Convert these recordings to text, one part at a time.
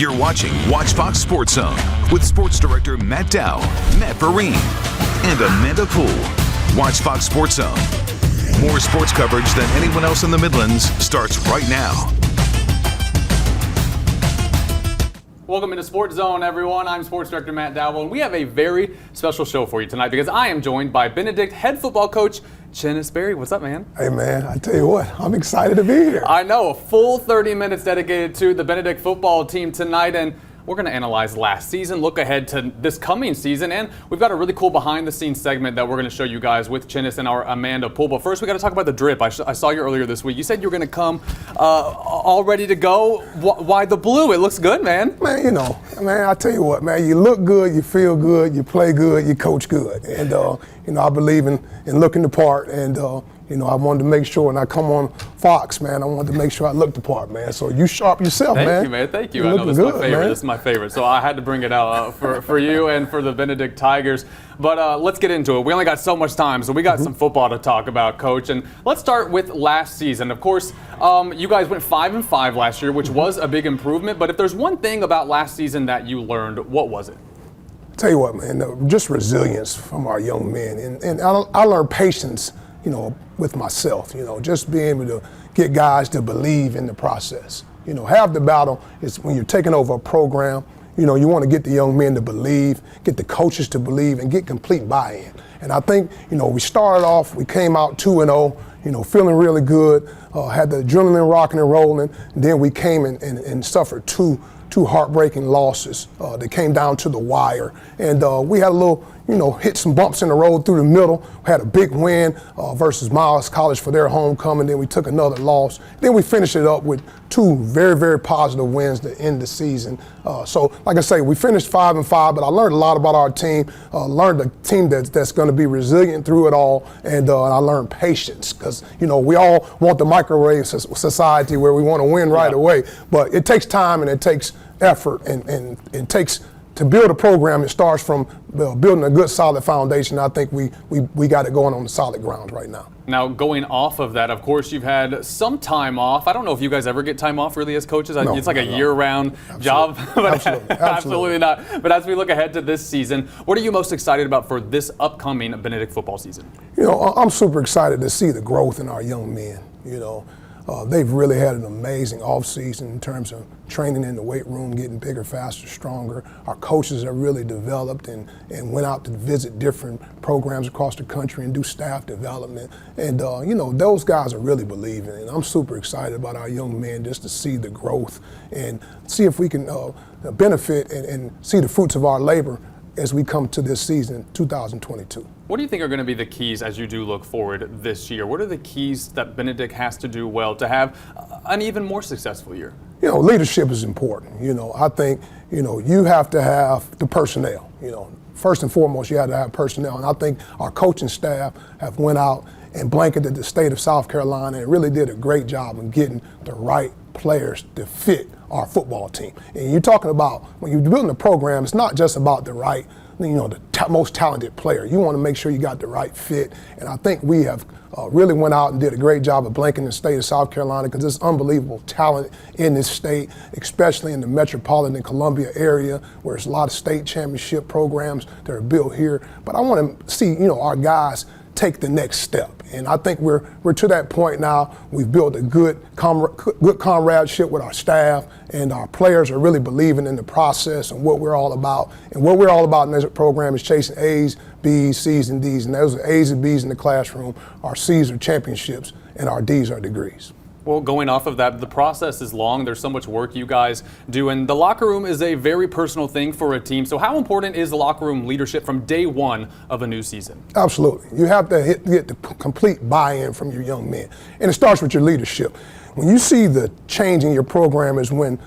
You're watching Watch Fox Sports Zone with sports director Matt Dow, Matt Vereen, and Amanda Poole. Watch Fox Sports Zone. More sports coverage than anyone else in the Midlands starts right now. Welcome into Sports Zone, everyone. I'm sports director Matt Dow, and we have a very special show for you tonight because I am joined by Benedict head football coach Chennis. What's up, man? Hey, man, I tell you what, I'm excited to be here. I know, a full 30 minutes dedicated to the Benedict football team tonight, and we're going to analyze last season, look ahead to this coming season, and we've got a really cool behind-the-scenes segment that we're going to show you guys with Chennis and our Amanda Poole. But first, we got to talk about the drip. I saw you earlier this week. You said you were going to come all ready to go. Why the blue? It looks good, man. Man, I tell you what, man, you look good, you feel good, you play good, you coach good. And, I believe in looking the part. And, I wanted to make sure when I come on Fox, man, I wanted to make sure I looked the part, man. So you sharp yourself, man. Thank you, man. Thank you. I know this is my favorite. Man. This is my favorite. So I had to bring it out for you and for the Benedict Tigers. But let's get into it. We only got so much time, so we got some football to talk about, Coach. And let's start with last season. Of course, you guys went 5-5 last year, which was a big improvement. But if there's one thing about last season that you learned, what was it? Tell you what, man, just resilience from our young men. And I learned patience, with myself, just being able to get guys to believe in the process. Half the battle is when you're taking over a program, you want to get the young men to believe, get the coaches to believe, and get complete buy-in. And I think, we started off, we came out 2-0, feeling really good, had the adrenaline rocking and rolling, and then we came and suffered two heartbreaking losses that came down to the wire. And we had a little, hit some bumps in the road through the middle. We had a big win versus Miles College for their homecoming. Then we took another loss. Then we finished it up with two very, very positive wins to end the season. So, like I say, we finished 5-5, but I learned a lot about our team. Learned a team that's going to be resilient through it all, and I learned patience because, we all want the microwave society where we want to win right away. But it takes time and it takes effort, and it takes to build a program. It starts from building a good, solid foundation. I think we got it going on the solid ground right now. Now, going off of that, of course, you've had some time off. I don't know if you guys ever get time off really as coaches. No, it's like a year-round job. Absolutely not. But as we look ahead to this season, what are you most excited about for this upcoming Benedict football season? I'm super excited to see the growth in our young men. They've really had an amazing offseason in terms of training in the weight room, getting bigger, faster, stronger. Our coaches have really developed and went out to visit different programs across the country and do staff development. And, those guys are really believing. And I'm super excited about our young men just to see the growth and see if we can benefit and see the fruits of our labor as we come to this season, 2022. What do you think are going to be the keys as you do look forward this year? What are the keys that Benedict has to do well to have an even more successful year? Leadership is important. I think, you have to have the personnel. First and foremost, you have to have personnel. And I think our coaching staff have went out and blanketed the state of South Carolina and really did a great job in getting the right players to fit our football team. And you're talking about when you're building a program, it's not just about the right, the most talented player. You want to make sure you got the right fit. And I think we have really went out and did a great job of blanketing the state of South Carolina because there's unbelievable talent in this state, especially in the metropolitan Columbia area where there's a lot of state championship programs that are built here. But I want to see, our guys take the next step. And I think we're to that point now. We've built a good comradeship with our staff, and our players are really believing in the process and what we're all about. And what we're all about in this program is chasing A's, B's, C's, and D's. And those are A's and B's in the classroom. Our C's are championships, and our D's are degrees. Well, going off of that, the process is long. There's so much work you guys do, and the locker room is a very personal thing for a team. So how important is the locker room leadership from day one of a new season? Absolutely. You have to get the complete buy-in from your young men, and it starts with your leadership. When you see the change in your program is when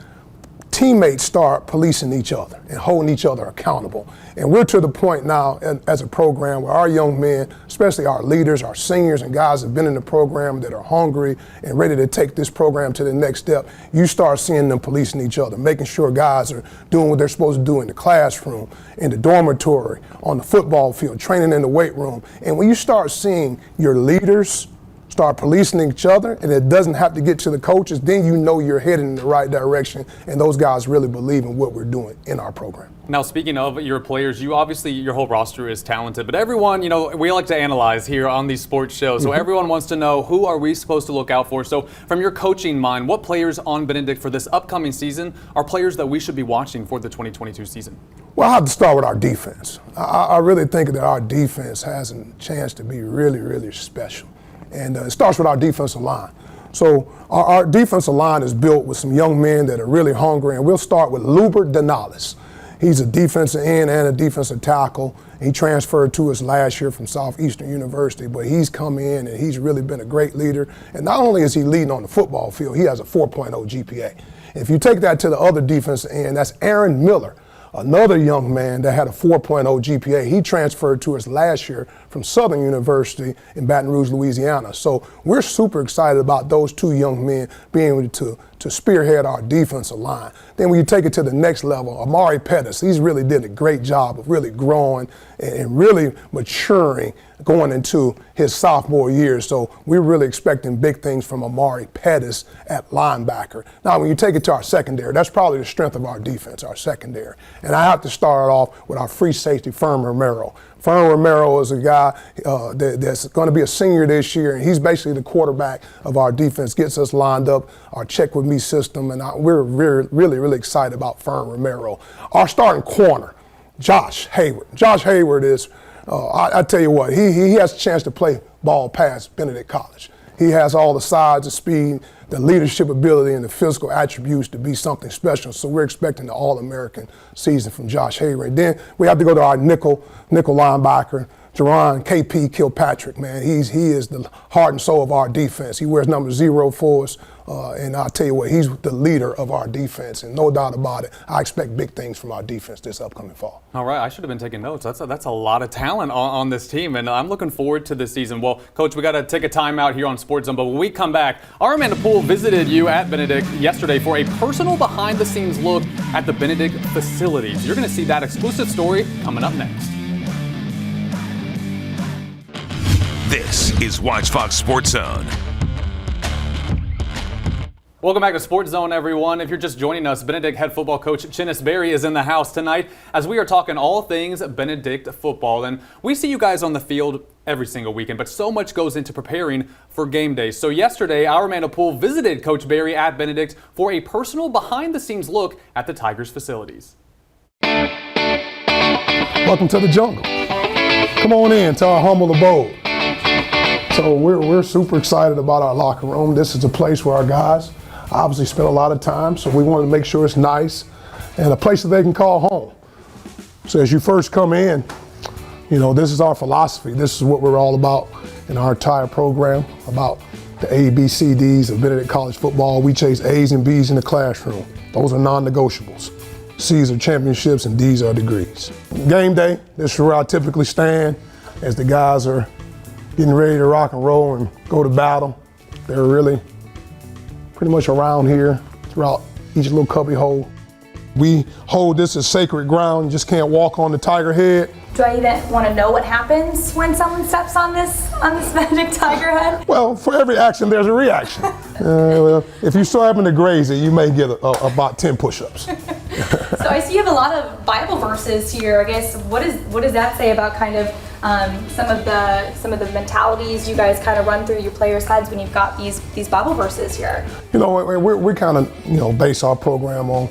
teammates start policing each other and holding each other accountable. And we're to the point now as a program where our young men, especially our leaders, our seniors and guys that have been in the program that are hungry and ready to take this program to the next step, you start seeing them policing each other, making sure guys are doing what they're supposed to do in the classroom, in the dormitory, on the football field, training in the weight room. And when you start seeing your leaders start policing each other, and it doesn't have to get to the coaches, then you know you're heading in the right direction, and those guys really believe in what we're doing in our program. Now, speaking of your players, you obviously, your whole roster is talented, but everyone, you know, we like to analyze here on these sports shows, so everyone wants to know, who are we supposed to look out for? So from your coaching mind, what players on Benedict for this upcoming season are players that we should be watching for the 2022 season? Well, I have to start with our defense. I really think that our defense has a chance to be really, really special. And it starts with our defensive line. So our defensive line is built with some young men that are really hungry, and we'll start with Luber Denales. He's a defensive end and a defensive tackle. He transferred to us last year from Southeastern University, but he's come in and he's really been a great leader. And not only is he leading on the football field, he has a 4.0 GPA. If you take that to the other defensive end, that's Aaron Miller, another young man that had a 4.0 GPA. He transferred to us last year from Southern University in Baton Rouge, Louisiana. So we're super excited about those two young men being able to spearhead our defensive line. Then when you take it to the next level, Amari Pettis, he's really did a great job of really growing and really maturing going into his sophomore year. So we're really expecting big things from Amari Pettis at linebacker. Now, when you take it to our secondary, that's probably the strength of our defense, our secondary. And I have to start off with our free safety, Fern Romero. Fern Romero is a guy that's going to be a senior this year, and he's basically the quarterback of our defense, gets us lined up, our check with me system, and we're really, really excited about Fern Romero. Our starting corner, Josh Hayward. Josh Hayward is, I tell you what, he has a chance to play ball past Benedict College. He has all the size, the speed, the leadership ability, and the physical attributes to be something special. So we're expecting the All-American season from Josh Hayward. Then we have to go to our nickel linebacker, Jerron KP Kilpatrick, man. He is the heart and soul of our defense. He wears number 0 for us, and I'll tell you what, he's the leader of our defense, and no doubt about it, I expect big things from our defense this upcoming fall. All right, I should have been taking notes. That's a lot of talent on this team, and I'm looking forward to this season. Well, Coach, we got to take a time out here on Sports Zone, but when we come back, our Amanda Poole visited you at Benedict yesterday for a personal behind-the-scenes look at the Benedict facilities. You're going to see that exclusive story coming up next. This is Watch Fox Sports Zone. Welcome back to Sports Zone, everyone. If you're just joining us, Benedict head football coach Chennis is in the house tonight as we are talking all things Benedict football. And we see you guys on the field every single weekend, but so much goes into preparing for game day. So yesterday, our Amanda Poole visited Coach Berry at Benedict for a personal behind-the-scenes look at the Tigers facilities. Welcome to the jungle. Come on in to our humble abode. So we're super excited about our locker room. This is a place where our guys obviously spend a lot of time, so we wanted to make sure it's nice and a place that they can call home. So as you first come in, you know, this is our philosophy. This is what we're all about in our entire program, about the A, B, C, Ds of Benedict College football. We chase A's and B's in the classroom. Those are non-negotiables. C's are championships and D's are degrees. Game day, this is where I typically stand as the guys are getting ready to rock and roll and go to battle. They're really pretty much around here throughout each little cubby hole. We hold this as sacred ground. You just can't walk on the tiger head. Do I even want to know what happens when someone steps on this Benedict tiger head? Well, for every action, there's a reaction. If you so happen to graze it, you may get about 10 push-ups. So I see you have a lot of Bible verses here. I guess what does that say about kind of some of the mentalities you guys kind of run through your players' heads when you've got these Bible verses here? You know, we kind of base our program on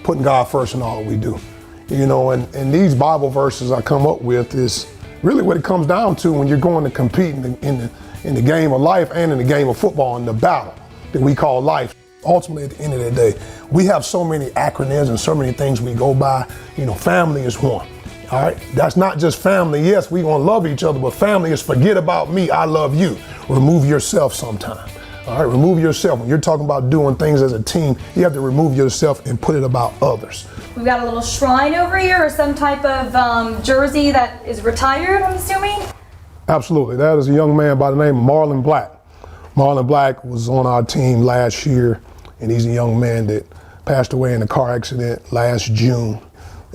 putting God first in all we do. You know, and these Bible verses I come up with is really what it comes down to when you're going to compete in the game of life and in the game of football, in the battle that we call life. Ultimately, at the end of the day, we have so many acronyms and so many things we go by. You know, family is one. All right, that's not just family. Yes, we gonna love each other, but family is forget about me, I love you. Remove yourself sometime. All right, remove yourself. When you're talking about doing things as a team, you have to remove yourself and put it about others. We've got a little shrine over here or some type of jersey that is retired, I'm assuming? Absolutely, that is a young man by the name of Marlon Black. Marlon Black was on our team last year, and he's a young man that passed away in a car accident last June.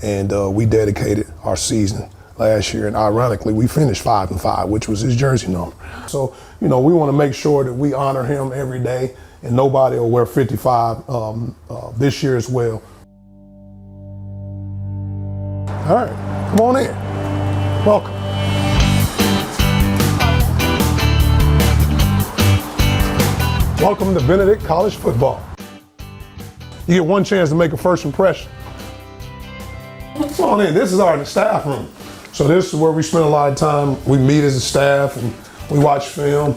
And we dedicated our season last year, and ironically, we finished 5-5, which was his jersey number. So, we want to make sure that we honor him every day, and nobody will wear 55 this year as well. All right, come on in. Welcome. Welcome to Benedict College Football. You get one chance to make a first impression. Come on in, this is our staff room. So this is where we spend a lot of time. We meet as a staff and we watch film,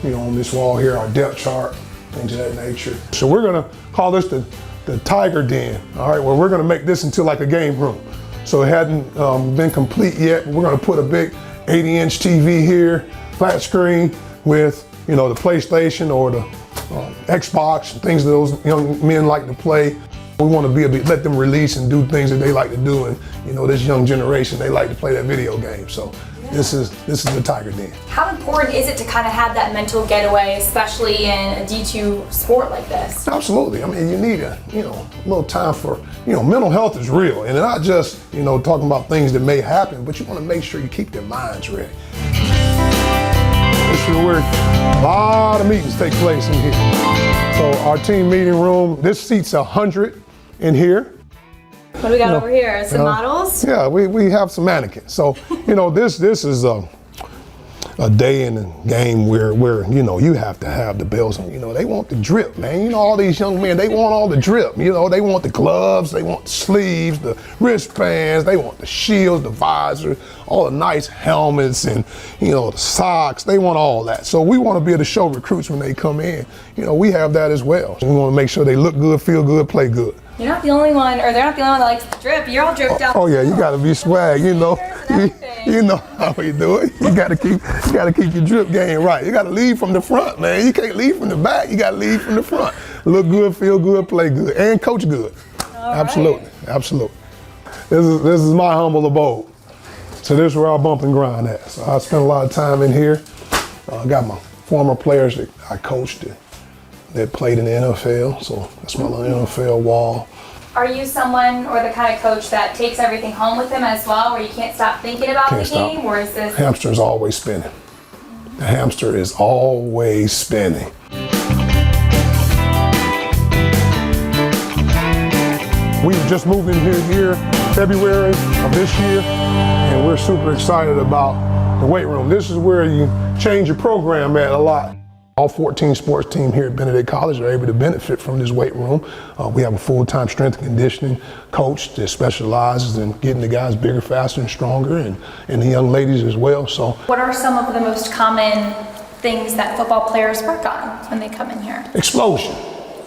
on this wall here, our depth chart, things of that nature. So we're gonna call this the Tiger Den, all right? Well, we're gonna make this into like a game room. So it hadn't been complete yet, but we're gonna put a big 80-inch TV here, flat screen with, the PlayStation or the Xbox, things that those young men like to play. We want to let them release and do things that they like to do, and this young generation, they like to play that video game. So this is the Tiger Den. How important is it to kind of have that mental getaway, especially in a D2 sport like this? Absolutely. I mean, you need a little time for mental health is real, and not just talking about things that may happen, but you want to make sure you keep their minds ready. This is where a lot of meetings take place in here. So our team meeting room, this seats 100 in here. What do we got over here? Some models? Yeah, we have some mannequins. So, this is a day in the game where you have to have the bells on. They want the drip, man. All these young men, they want all the drip. They want the gloves, they want the sleeves, the wristbands, they want the shields, the visors, all the nice helmets and, the socks. They want all that. So we want to be able to show recruits when they come in. We have that as well. We want to make sure they look good, feel good, play good. You're not the only one, or they're not the only one that likes to drip. You're all dripped out. Oh yeah, you gotta be swag, you know how we do it. You gotta keep your drip game right. You gotta lead from the front, man. You can't lead from the back. You gotta lead from the front. Look good, feel good, play good, and coach good. Absolutely, absolutely. This is my humble abode. So this is where I bump and grind at. So I spend a lot of time in here. I got my former players that I coached that played in the NFL. So that's my little NFL wall. Are you someone or the kind of coach that takes everything home with them as well, where you can't stop thinking about the game, or is this? Hamster is always spinning. The hamster is always spinning. We just moved in here February of this year, and we're super excited about the weight room. This is where you change your program at a lot. All 14 sports teams here at Benedict College are able to benefit from this weight room. We have a full-time strength and conditioning coach that specializes in getting the guys bigger, faster, and stronger, and the young ladies as well. So, what are some of the most common things that football players work on when they come in here? Explosion.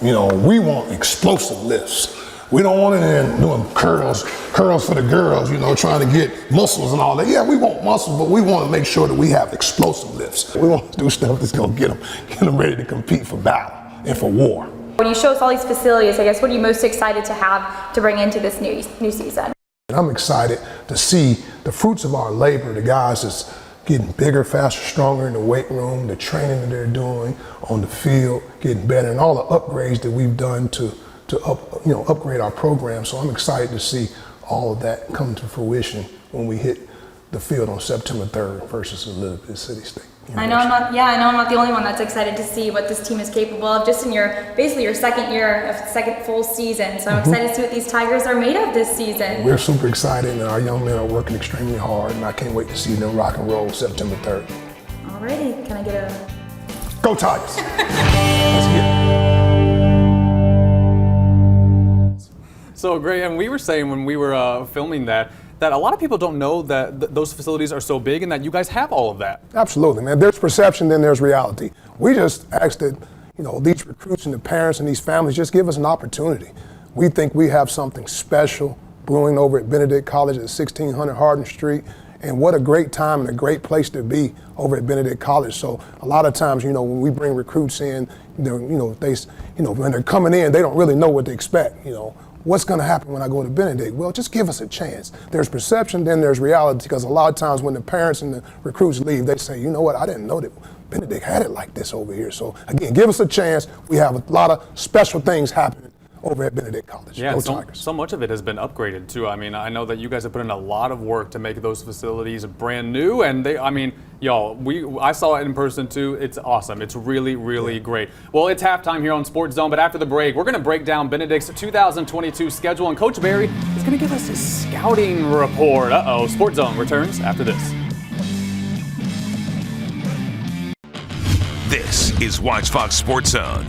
We want explosive lifts. We don't want it in doing curls for the girls, trying to get muscles and all that. Yeah, we want muscles, but we want to make sure that we have explosive lifts. We want to do stuff that's going to get them ready to compete for battle and for war. When you show us all these facilities, I guess, what are you most excited to have to bring into this new season? I'm excited to see the fruits of our labor, the guys that's getting bigger, faster, stronger in the weight room, the training that they're doing on the field, getting better, and all the upgrades that we've done to upgrade our program. So I'm excited to see all of that come to fruition when we hit the field on September 3rd versus Elizabeth City State University. I know I'm not the only one that's excited to see what this team is capable of just in basically your second year, second full season. So I'm excited to see what these Tigers are made of this season. We're super excited, and our young men are working extremely hard, and I can't wait to see them rock and roll September 3rd. Alrighty, can I get a... Go Tigers! Let's get it. So great, and we were saying when we were filming that a lot of people don't know that those facilities are so big and that you guys have all of that. Absolutely, man. There's perception, then there's reality. We just ask that, these recruits and the parents and these families just give us an opportunity. We think we have something special brewing over at Benedict College at 1600 Hardin Street, and what a great time and a great place to be over at Benedict College. So a lot of times, when we bring recruits in, when they're coming in, they don't really know what to expect, What's going to happen when I go to Benedict? Well, just give us a chance. There's perception, then there's reality, because a lot of times when the parents and the recruits leave, they say, you know what, I didn't know that Benedict had it like this over here. So again, give us a chance. We have a lot of special things happening over at Benedict College. Yeah, Go so, Tigers. so much of it has been upgraded too. I mean, I know that you guys have put in a lot of work to make those facilities brand new, and I saw it in person too. It's awesome. It's really, really great. Well, it's halftime here on Sports Zone, but after the break, we're going to break down Benedict's 2022 schedule, and Coach Barry is going to give us a scouting report. Sports Zone returns after this. This is Watch Fox Sports Zone.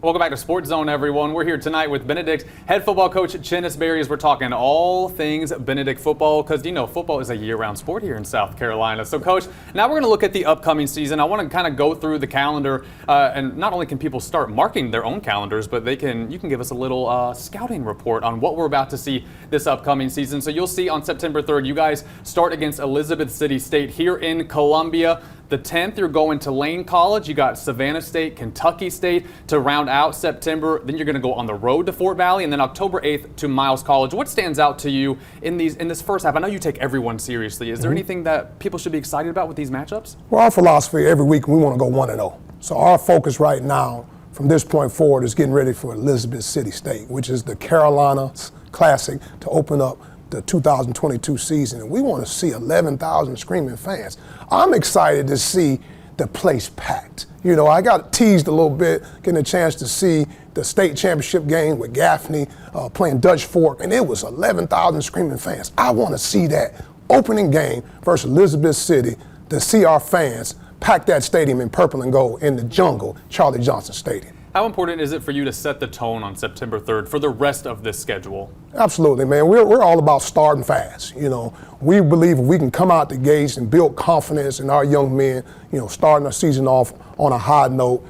Welcome back to Sports Zone, everyone. We're here tonight with Benedict head football coach Chennis as we're talking all things Benedict football, because football is a year-round sport here in South Carolina. So, Coach, now we're going to look at the upcoming season. I want to kind of go through the calendar, and not only can people start marking their own calendars, but you can give us a little scouting report on what we're about to see this upcoming season. So you'll see on September 3rd, you guys start against Elizabeth City State here in Columbia. The 10th, you're going to Lane College. You got Savannah State, Kentucky State to round out September. Then you're going to go on the road to Fort Valley, and then October 8th to Miles College. What stands out to you in this first half? I know you take everyone seriously. Is there anything that people should be excited about with these matchups? Well, our philosophy every week, we want to go 1-0. So our focus right now from this point forward is getting ready for Elizabeth City State, which is the Carolinas Classic to open up the 2022 season, and we want to see 11,000 screaming fans. I'm excited to see the place packed. I got teased a little bit, getting a chance to see the state championship game with Gaffney playing Dutch Fork, and it was 11,000 screaming fans. I want to see that opening game versus Elizabeth City, to see our fans pack that stadium in purple and gold in the jungle, Charlie Johnson Stadium. How important is it for you to set the tone on September 3rd for the rest of this schedule? Absolutely, man. We're all about starting fast. We believe if we can come out the gates and build confidence in our young men, starting our season off on a high note.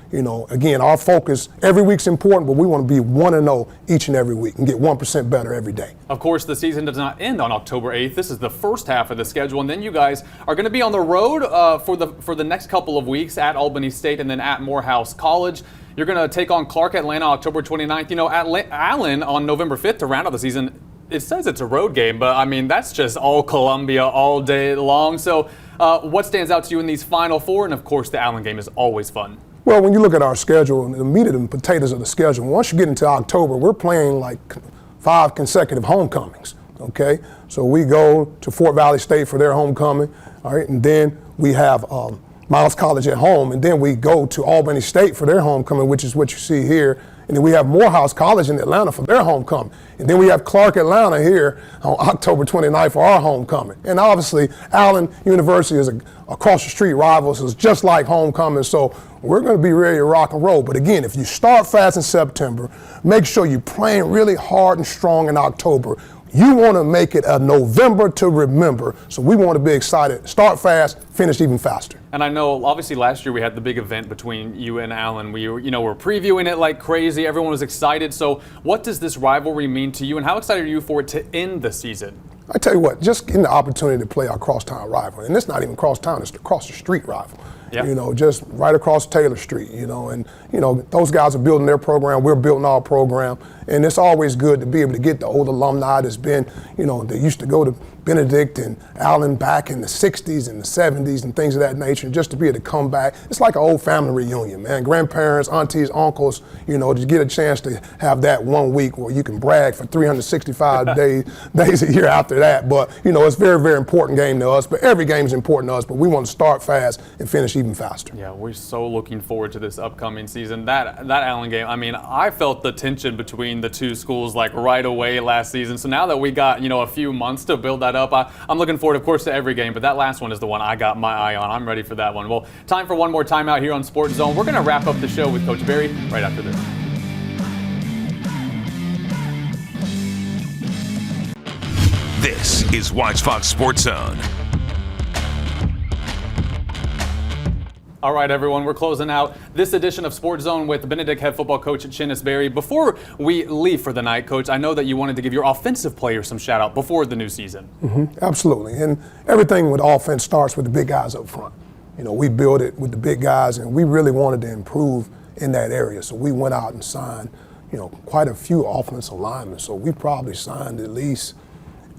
Again, our focus every week's important, but we want to be 1-0 each and every week and get 1% better every day. Of course, the season does not end on October 8th. This is the first half of the schedule, and then you guys are going to be on the road for the next couple of weeks at Albany State and then at Morehouse College. You're going to take on Clark Atlanta October 29th. Allen on November 5th to round out the season. It says it's a road game, but that's just all Columbia all day long. So what stands out to you in these Final Four? And of course, the Allen game is always fun. Well, when you look at our schedule, the meat and potatoes of the schedule, once you get into October, we're playing like 5 consecutive homecomings, okay? So we go to Fort Valley State for their homecoming, all right? And then we have Miles College at home, and then we go to Albany State for their homecoming, which is what you see here. And then we have Morehouse College in Atlanta for their homecoming. And then we have Clark Atlanta here on October 29th for our homecoming. And obviously, Allen University is across the street rival, so it's just like homecoming. So we're going to be ready to rock and roll. But again, if you start fast in September, make sure you're playing really hard and strong in October. You want to make it a November to remember. So we want to be excited. Start fast, finish even faster. And I know, obviously, last year we had the big event between you and Allen. We were previewing it like crazy. Everyone was excited. So what does this rivalry mean to you, and how excited are you for it to end the season? I tell you what, just getting the opportunity to play our crosstown rival, and it's not even crosstown, it's the cross the street rival. Yeah. Just right across Taylor Street, and those guys are building their program, we're building our program, and it's always good to be able to get the old alumni that's been, they used to go to Benedict and Allen back in the 60s and the 70s and things of that nature, and just to be able to come back. It's like an old family reunion, man. Grandparents, aunties, uncles, to get a chance to have that 1 week where you can brag for 365 days a year after that. But, it's a very, very important game to us, but every game is important to us, but we want to start fast and finish even faster. Yeah, we're so looking forward to this upcoming season. That Allen game, I felt the tension between the two schools like right away last season. So now that we got, a few months to build that up, I'm looking forward, of course, to every game, but that last one is the one I got my eye on. I'm ready for that one. Well, time for one more timeout here on Sports Zone. We're going to wrap up the show with Coach Barry right after this. This is Watch Fox Sports Zone. All right, everyone, we're closing out this edition of Sports Zone with Benedict head football coach Chennis. Before we leave for the night, Coach, I know that you wanted to give your offensive players some shout out before the new season. Absolutely, and everything with offense starts with the big guys up front. We build it with the big guys, and we really wanted to improve in that area. So we went out and signed, quite a few offensive linemen. So we probably signed at least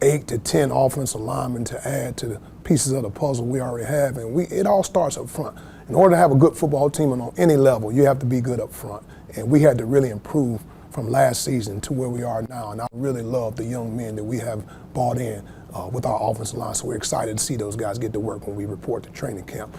8 to 10 offensive linemen to add to the pieces of the puzzle we already have, and it all starts up front. in order to have a good football team on any level, you have to be good up front. And we had to really improve from last season to where we are now. And I really love the young men that we have brought in with our offensive line. So we're excited to see those guys get to work when we report to training camp.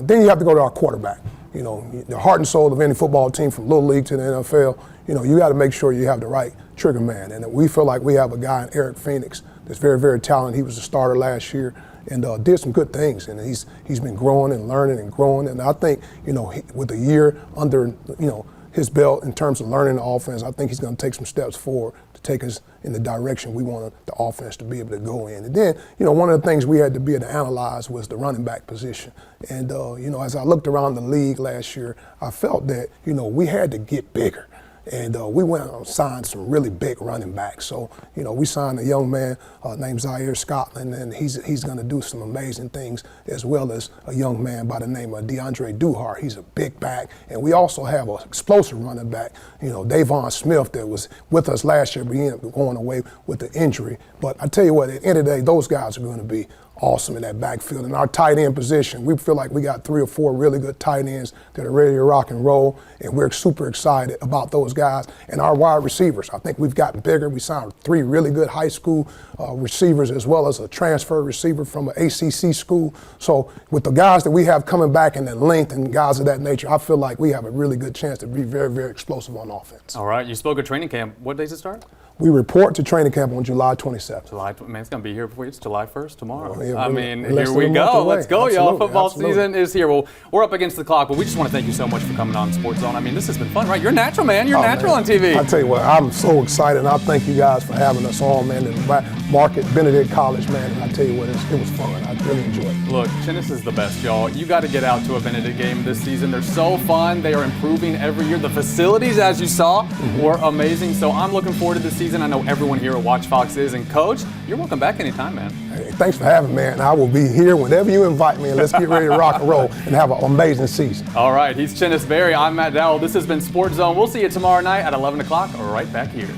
Then you have to go to our quarterback. You know, the heart and soul of any football team from Little League to the NFL, you know, you got to make sure you have the right trigger man. And we feel like we have a guy in Eric Phoenix that's very, very talented. He was a starter last year and did some good things. And he's been growing and learning and growing. And I think, you know, with a year under, you know, his belt in terms of learning the offense, I think he's going to take some steps forward to take us in the direction we want the offense to be able to go in. And then, you know, one of the things we had to be able to analyze was the running back position. And, you know, as I looked around the league last year, I felt that, you know, we had to get bigger. And we went out and signed some really big running backs. So, you know, we signed a young man named Zaire Scotland, and he's going to do some amazing things, as well as a young man by the name of DeAndre Duhart. He's a big back. And we also have an explosive running back, you know, Davon Smith, that was with us last year, but he ended up going away with the injury. But I tell you what, at the end of the day, those guys are going to be awesome in that backfield. In our tight end position, we feel like we got 3 or 4 really good tight ends that are ready to rock and roll, and we're super excited about those guys. And our wide receivers, I think we've gotten bigger. We signed 3 really good high school receivers, as well as a transfer receiver from an ACC school. So with the guys that we have coming back in the length and guys of that nature, I feel like we have a really good chance to be very, very explosive on offense. All right, you spoke of training camp. What days it start? We report to training camp on July 27th. Man, it's going to be here before it's July 1st tomorrow. Well, yeah, I mean, less here than a we month go. away. Let's go, Absolutely, y'all. Football absolutely. season is here. Well, we're up against the clock, but we just want to thank you so much for coming on Sports Zone. I mean, this has been fun, right? You're natural, man. You're natural on TV. I tell you what, I'm so excited, and I thank you guys for having us on, man. And Market, Benedict College, man. And I tell you what, it was fun. I really enjoyed it. Look, Chennis is the best, y'all. You got to get out to a Benedict game this season. They're so fun. They are improving every year. The facilities, as you saw, were amazing. So I'm looking forward to this season. I know everyone here at Watch Fox is. And Coach, you're welcome back anytime, man. Hey, thanks for having me, man. I will be here whenever you invite me, and let's get ready to rock and roll and have an amazing season. All right, he's Chennis Berry. I'm Matt Dowell. This has been Sports Zone. We'll see you tomorrow night at 11 o'clock right back here.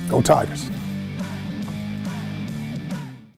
Go Tigers.